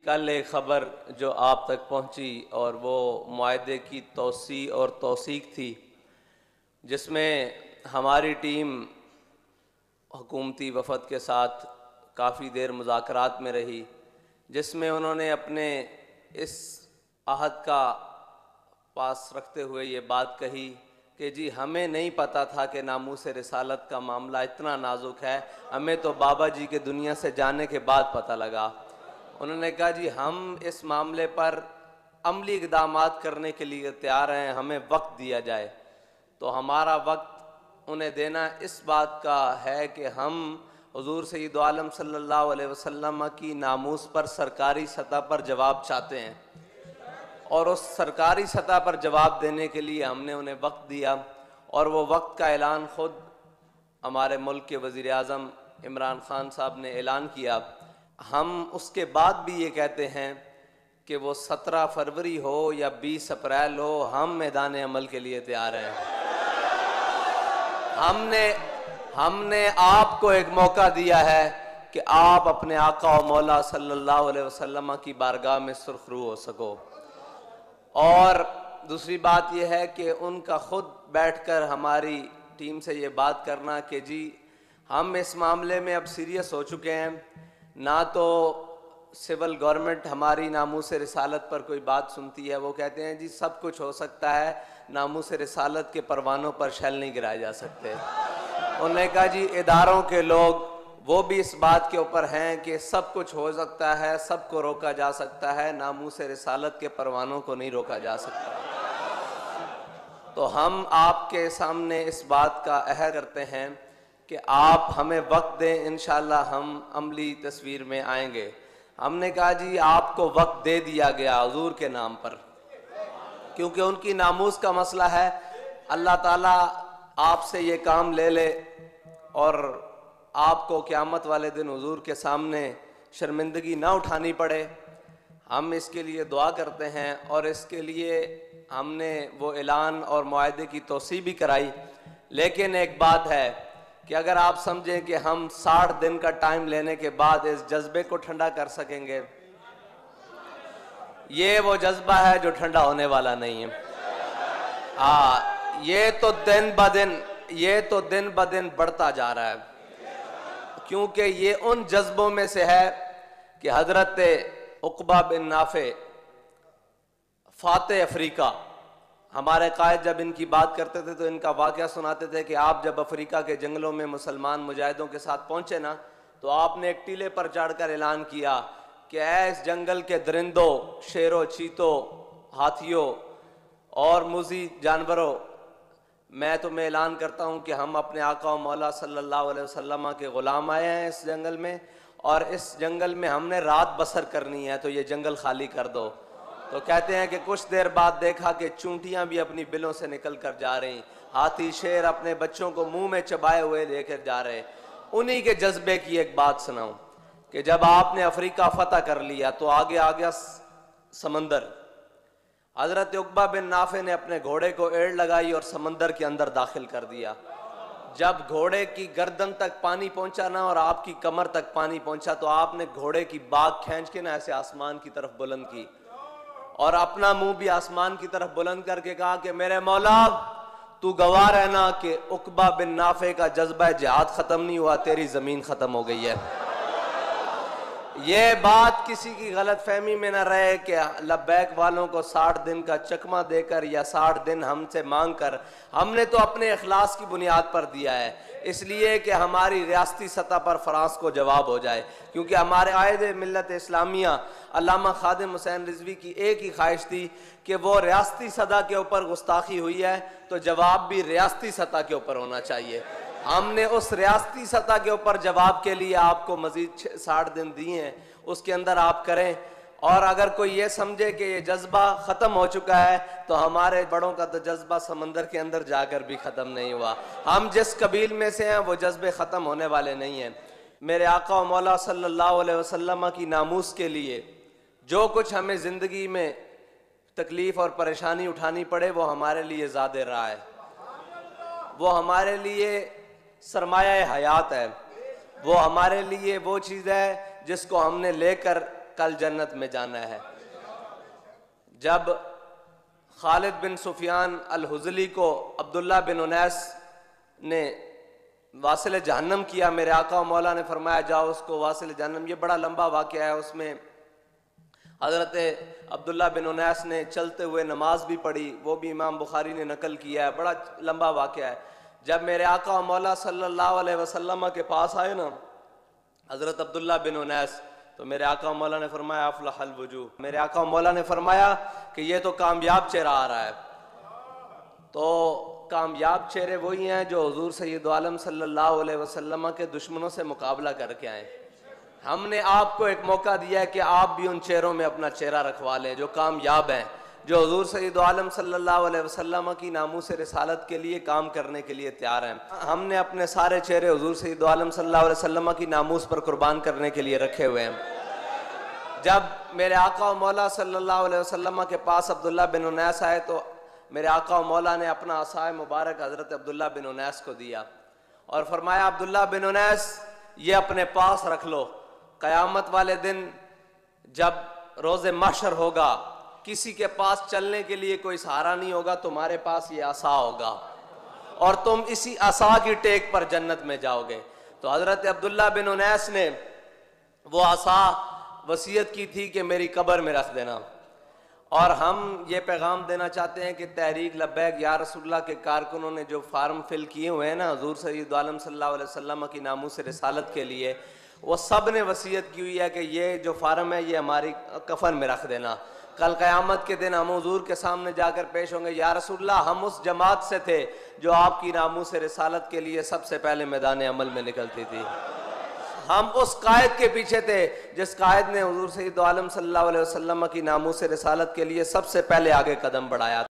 کل ایک خبر جو آپ تک پہنچی اور وہ معاہدے کی توسیع اور توثیق تھی، جس میں ہماری ٹیم حکومتی وفد کے ساتھ کافی دیر مذاکرات میں رہی، جس میں انہوں نے اپنے اس عہد کا پاس رکھتے ہوئے یہ بات کہی کہ جی ہمیں نہیں پتہ تھا کہ ناموس رسالت کا معاملہ اتنا نازک ہے، ہمیں تو بابا جی کے دنیا سے جانے کے بعد پتہ لگا۔ انہوں نے کہا جی ہم اس معاملے پر عملی اقدامات کرنے کے لیے تیار ہیں، ہمیں وقت دیا جائے۔ تو ہمارا وقت انہیں دینا اس بات کا ہے کہ ہم حضور سید عالم صلی اللہ علیہ وسلم کی ناموس پر سرکاری سطح پر جواب چاہتے ہیں، اور اس سرکاری سطح پر جواب دینے کے لیے ہم نے انہیں وقت دیا، اور وہ وقت کا اعلان خود ہمارے ملک کے وزیر اعظم عمران خان صاحب نے اعلان کیا۔ ہم اس کے بعد بھی یہ کہتے ہیں کہ وہ 17 فروری ہو یا 20 اپریل ہو، ہم میدان عمل کے لیے تیار ہیں۔ ہم نے آپ کو ایک موقع دیا ہے کہ آپ اپنے آقا و مولا صلی اللہ علیہ وسلم کی بارگاہ میں سرخرو ہو سکو۔ اور دوسری بات یہ ہے کہ ان کا خود بیٹھ کر ہماری ٹیم سے یہ بات کرنا کہ جی ہم اس معاملے میں اب سیریس ہو چکے ہیں، نہ تو سول گورنمنٹ ہماری ناموس رسالت پر کوئی بات سنتی ہے، وہ کہتے ہیں جی سب کچھ ہو سکتا ہے، ناموس رسالت کے پروانوں پر شیل نہیں گرائے جا سکتے۔ انہوں نے کہا جی اداروں کے لوگ وہ بھی اس بات کے اوپر ہیں کہ سب کچھ ہو سکتا ہے، سب کو روکا جا سکتا ہے، ناموس رسالت کے پروانوں کو نہیں روکا جا سکتا۔ تو ہم آپ کے سامنے اس بات کا عہد کرتے ہیں کہ آپ ہمیں وقت دیں، انشاءاللہ ہم عملی تصویر میں آئیں گے۔ ہم نے کہا جی آپ کو وقت دے دیا گیا حضور کے نام پر، کیونکہ ان کی ناموس کا مسئلہ ہے۔ اللہ تعالیٰ آپ سے یہ کام لے لے اور آپ کو قیامت والے دن حضور کے سامنے شرمندگی نہ اٹھانی پڑے، ہم اس کے لیے دعا کرتے ہیں، اور اس کے لیے ہم نے وہ اعلان اور معاہدے کی توسیع بھی کرائی۔ لیکن ایک بات ہے کہ اگر آپ سمجھیں کہ ہم 60 دن کا ٹائم لینے کے بعد اس جذبے کو ٹھنڈا کر سکیں گے، یہ وہ جذبہ ہے جو ٹھنڈا ہونے والا نہیں ہے۔ یہ تو دن بدن بڑھتا جا رہا ہے، کیونکہ یہ ان جذبوں میں سے ہے کہ حضرت عقبہ بن نافع فاتح افریقہ، ہمارے قائد جب ان کی بات کرتے تھے تو ان کا واقعہ سناتے تھے کہ آپ جب افریقہ کے جنگلوں میں مسلمان مجاہدوں کے ساتھ پہنچے نا، تو آپ نے ایک ٹیلے پر چڑھ کر اعلان کیا کہ اے اس جنگل کے درندوں، شیروں، چیتوں، ہاتھیوں اور موذی جانوروں، میں تمہیں اعلان کرتا ہوں کہ ہم اپنے آقا و مولا صلی اللہ علیہ وسلم کے غلام آئے ہیں اس جنگل میں، اور اس جنگل میں ہم نے رات بسر کرنی ہے، تو یہ جنگل خالی کر دو۔ تو کہتے ہیں کہ کچھ دیر بعد دیکھا کہ چونٹیاں بھی اپنی بلوں سے نکل کر جا رہی، ہاتھی شیر اپنے بچوں کو منہ میں چبائے ہوئے لے کر جا رہے۔ انہی کے جذبے کی ایک بات سناؤں کہ جب آپ نے افریقہ فتح کر لیا تو آگے آ گیا سمندر۔ حضرت عقبہ بن نافع نے اپنے گھوڑے کو ایڑ لگائی اور سمندر کے اندر داخل کر دیا۔ جب گھوڑے کی گردن تک پانی پہنچا نا اور آپ کی کمر تک پانی پہنچا، تو آپ نے گھوڑے کی باگ کھینچ کے نا ایسے آسمان کی طرف بلند کی، اور اپنا منہ بھی آسمان کی طرف بلند کر کے کہا کہ میرے مولا تو گواہ رہنا کہ عقبہ بن نافع کا جذبہ جہاد ختم نہیں ہوا، تیری زمین ختم ہو گئی ہے۔ یہ بات کسی کی غلط فہمی میں نہ رہے کہ لبیک والوں کو 60 دن کا چکمہ دے کر یا 60 دن ہم سے مانگ کر، ہم نے تو اپنے اخلاص کی بنیاد پر دیا ہے، اس لیے کہ ہماری ریاستی سطح پر فرانس کو جواب ہو جائے، کیونکہ ہمارے قائد ملت اسلامیہ علامہ خادم حسین رضوی کی ایک ہی خواہش تھی کہ وہ ریاستی سطح کے اوپر گستاخی ہوئی ہے تو جواب بھی ریاستی سطح کے اوپر ہونا چاہیے۔ ہم نے اس ریاستی سطح کے اوپر جواب کے لیے آپ کو مزید 60 دن دیے ہیں، اس کے اندر آپ کریں۔ اور اگر کوئی یہ سمجھے کہ یہ جذبہ ختم ہو چکا ہے تو ہمارے بڑوں کا تو جذبہ سمندر کے اندر جا کر بھی ختم نہیں ہوا۔ ہم جس قبیل میں سے ہیں وہ جذبے ختم ہونے والے نہیں ہیں۔ میرے آقا و مولا صلی اللہ علیہ وسلم کی ناموس کے لیے جو کچھ ہمیں زندگی میں تکلیف اور پریشانی اٹھانی پڑے وہ ہمارے لیے زیادہ راہ ہے، وہ ہمارے لیے سرمایہ حیات ہے، وہ ہمارے لیے وہ چیز ہے جس کو ہم نے لے کر کل جنت میں جانا ہے۔ جب خالد بن سفیان الحزلی کو عبداللہ بن انیس نے واصل جہنم کیا، میرے آقا و مولا نے فرمایا جاؤ اس کو واصل جہنم۔ یہ بڑا لمبا واقعہ ہے، اس میں حضرت عبداللہ بن انیس نے چلتے ہوئے نماز بھی پڑھی، وہ بھی امام بخاری نے نقل کیا ہے، بڑا لمبا واقعہ ہے۔ جب میرے آقا و مولا صلی اللہ علیہ وسلم کے پاس آئے نا حضرت عبداللہ بن انیس، تو میرے آقا و مولا نے فرمایا افلح الوجوہ، میرے آقا و مولا نے فرمایا کہ یہ تو کامیاب چہرہ آ رہا ہے۔ تو کامیاب چہرے وہی ہیں جو حضور سید عالم صلی اللہ علیہ وسلم کے دشمنوں سے مقابلہ کر کے آئیں۔ ہم نے آپ کو ایک موقع دیا ہے کہ آپ بھی ان چہروں میں اپنا چہرہ رکھوا لیں جو کامیاب ہیں، جو حضور سید عالم صلی اللہ علیہ وسلم کی ناموس رسالت کے لیے کام کرنے کے لیے تیار ہیں۔ ہم نے اپنے سارے چہرے حضور سید عالم صلی اللہ علیہ وسلم کی ناموس پر قربان کرنے کے لیے رکھے ہوئے ہیں۔ جب میرے آقا و مولا صلی اللہ علیہ وسلم کے پاس عبداللہ بن انیس آئے تو میرے آقا و مولا نے اپنا عصا مبارک حضرت عبداللہ بن انیس کو دیا اور فرمایا عبداللہ بن انیس یہ اپنے پاس رکھ لو، قیامت والے دن جب روز محشر ہوگا کسی کے پاس چلنے کے لیے کوئی سہارا نہیں ہوگا، تمہارے پاس یہ عصا ہوگا اور تم اسی عصا کی ٹیک پر جنت میں جاؤ گے۔ تو حضرت عبداللہ بن انیس نے وہ عصا وصیت کی تھی کہ میری قبر میں رکھ دینا، اور ہم یہ پیغام دینا چاہتے ہیں کہ تحریک لبیک یا رسول اللہ کے کارکنوں نے جو فارم فل کیے ہوئے ہیں نا حضور سید عالم صلی اللہ علیہ وسلم کی ناموس رسالت کے لیے، وہ سب نے وصیت کی ہوئی ہے کہ یہ جو فارم ہے یہ ہماری کفن میں رکھ دینا۔ کل قیامت کے دن ہم حضور کے سامنے جا کر پیش ہوں گے، یا رسول اللہ ہم اس جماعت سے تھے جو آپ کی ناموس رسالت کے لیے سب سے پہلے میدان عمل میں نکلتی تھی، ہم اس قائد کے پیچھے تھے جس قائد نے حضور سید عالم صلی اللہ علیہ وسلم کی ناموس رسالت کے لیے سب سے پہلے آگے قدم بڑھایا۔